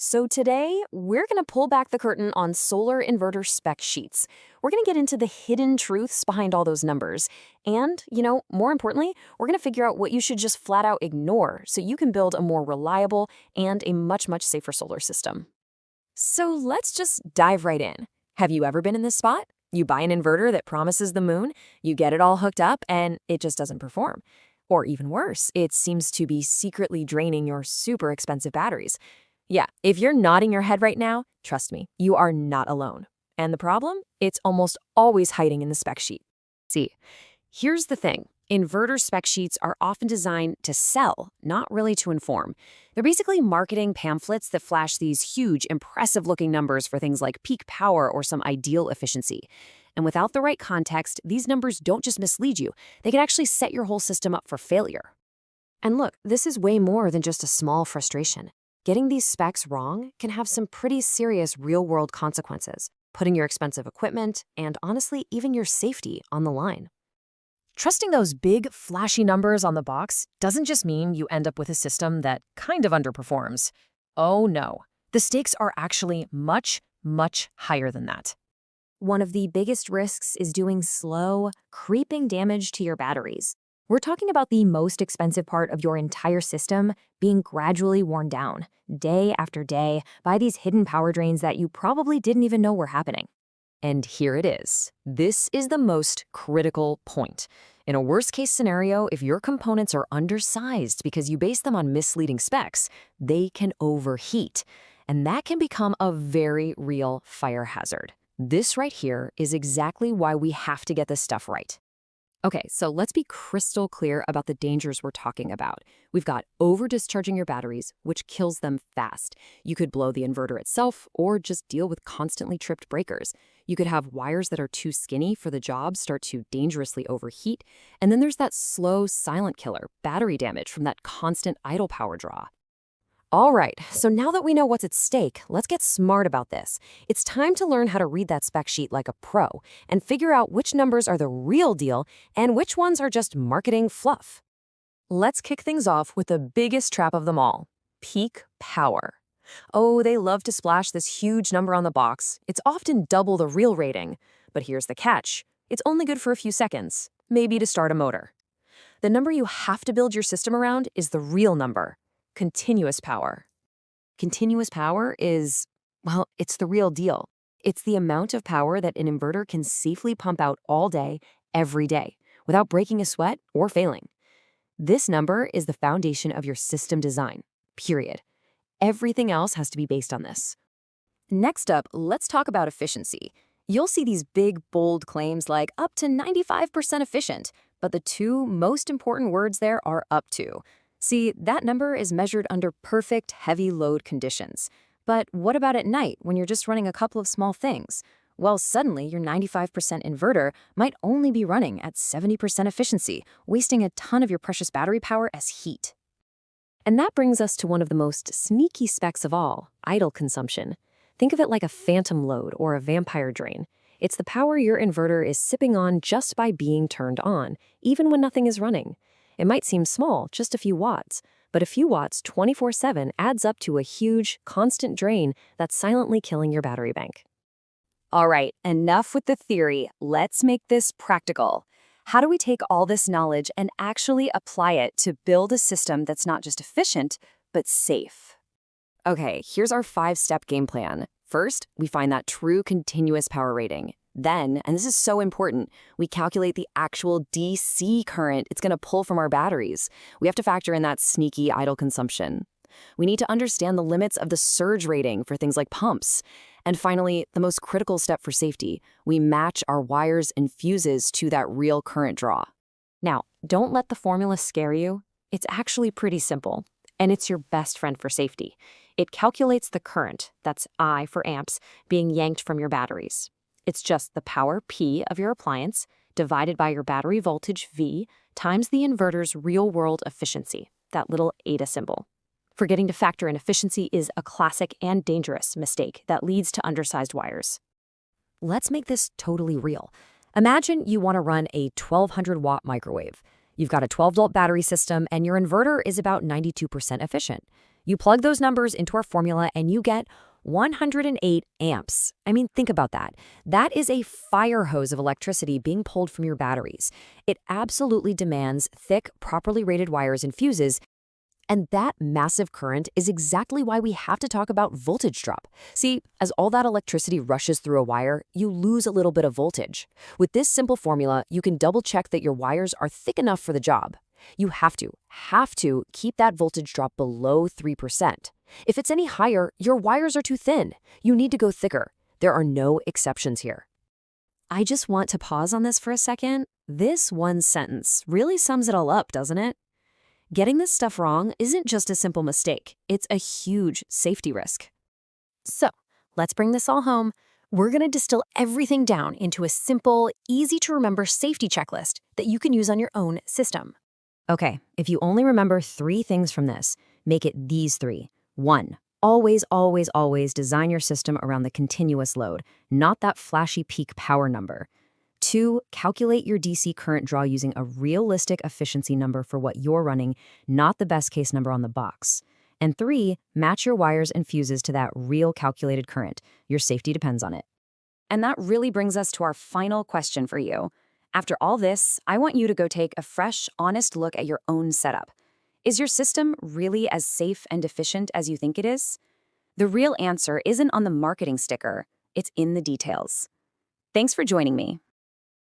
So today, we're going to pull back the curtain on solar inverter spec sheets. We're going to get into the hidden truths behind all those numbers. And, more importantly, we're going to figure out what you should just flat out ignore so you can build a more reliable and a much, much safer solar system. So let's just dive right in. Have you ever been in this spot? You buy an inverter that promises the moon, you get it all hooked up, and it just doesn't perform. Or even worse, it seems to be secretly draining your super expensive batteries. Yeah, if you're nodding your head right now, trust me, you are not alone. And the problem? It's almost always hiding in the spec sheet. See, here's the thing. Inverter spec sheets are often designed to sell, not really to inform. They're basically marketing pamphlets that flash these huge, impressive-looking numbers for things like peak power or some ideal efficiency. And without the right context, these numbers don't just mislead you. They can actually set your whole system up for failure. And look, this is way more than just a small frustration. Getting these specs wrong can have some pretty serious real-world consequences, putting your expensive equipment and, honestly, even your safety on the line. Trusting those big, flashy numbers on the box doesn't just mean you end up with a system that kind of underperforms. Oh no, the stakes are actually much, much higher than that. One of the biggest risks is doing slow, creeping damage to your batteries. We're talking about the most expensive part of your entire system being gradually worn down, day after day, by these hidden power drains that you probably didn't even know were happening. And here it is. This is the most critical point. In a worst-case scenario, if your components are undersized because you base them on misleading specs, they can overheat. And that can become a very real fire hazard. This right here is exactly why we have to get this stuff right. Okay, so let's be crystal clear about the dangers we're talking about. We've got over-discharging your batteries, which kills them fast. You could blow the inverter itself or just deal with constantly tripped breakers. You could have wires that are too skinny for the job start to dangerously overheat. And then there's that slow, silent killer, battery damage from that constant idle power draw. All right, so now that we know what's at stake, let's get smart about this. It's time to learn how to read that spec sheet like a pro and figure out which numbers are the real deal and which ones are just marketing fluff. Let's kick things off with the biggest trap of them all, peak power. Oh, they love to splash this huge number on the box. It's often double the real rating. But here's the catch. It's only good for a few seconds, maybe to start a motor. The number you have to build your system around is the real number. Continuous power. Continuous power is, well, it's the real deal. It's the amount of power that an inverter can safely pump out all day, every day, without breaking a sweat or failing. This number is the foundation of your system design, period. Everything else has to be based on this. Next up, let's talk about efficiency. You'll see these big, bold claims like up to 95% efficient, but the two most important words there are up to. See, that number is measured under perfect heavy load conditions. But what about at night when you're just running a couple of small things? Well, suddenly your 95% inverter might only be running at 70% efficiency, wasting a ton of your precious battery power as heat. And that brings us to one of the most sneaky specs of all, idle consumption. Think of it like a phantom load or a vampire drain. It's the power your inverter is sipping on just by being turned on, even when nothing is running. It might seem small, just a few watts, but a few watts 24/7 adds up to a huge, constant drain that's silently killing your battery bank. All right, enough with the theory. Let's make this practical. How do we take all this knowledge and actually apply it to build a system that's not just efficient, but safe? Okay, here's our 5-step game plan. First, we find that true continuous power rating. Then, and this is so important, we calculate the actual DC current it's going to pull from our batteries. We have to factor in that sneaky idle consumption. We need to understand the limits of the surge rating for things like pumps. And finally, the most critical step for safety, we match our wires and fuses to that real current draw. Now, don't let the formula scare you. It's actually pretty simple, and it's your best friend for safety. It calculates the current, that's I for amps, being yanked from your batteries. It's just the power P of your appliance divided by your battery voltage V times the inverter's real-world efficiency, that little eta symbol. Forgetting to factor in efficiency is a classic and dangerous mistake that leads to undersized wires. Let's make this totally real. Imagine you want to run a 1200-watt microwave. You've got a 12-volt battery system, and your inverter is about 92% efficient. You plug those numbers into our formula and you get 108 amps. I mean, think about that. That is a fire hose of electricity being pulled from your batteries. It absolutely demands thick, properly rated wires and fuses. And that massive current is exactly why we have to talk about voltage drop. See, as all that electricity rushes through a wire, you lose a little bit of voltage. With this simple formula, you can double check that your wires are thick enough for the job. You have to keep that voltage drop below 3%. If it's any higher, your wires are too thin. You need to go thicker. There are no exceptions here. I just want to pause on this for a second. This one sentence really sums it all up, doesn't it? Getting this stuff wrong isn't just a simple mistake. It's a huge safety risk. So, let's bring this all home. We're going to distill everything down into a simple, easy-to-remember safety checklist that you can use on your own system. Okay, if you only remember 3 things from this, make it these 3. 1. Always, always, always design your system around the continuous load, not that flashy peak power number. 2. Calculate your DC current draw using a realistic efficiency number for what you're running, not the best case number on the box. And 3. Match your wires and fuses to that real calculated current. Your safety depends on it. And that really brings us to our final question for you. After all this, I want you to go take a fresh, honest look at your own setup. Is your system really as safe and efficient as you think it is? The real answer isn't on the marketing sticker, it's in the details. Thanks for joining me.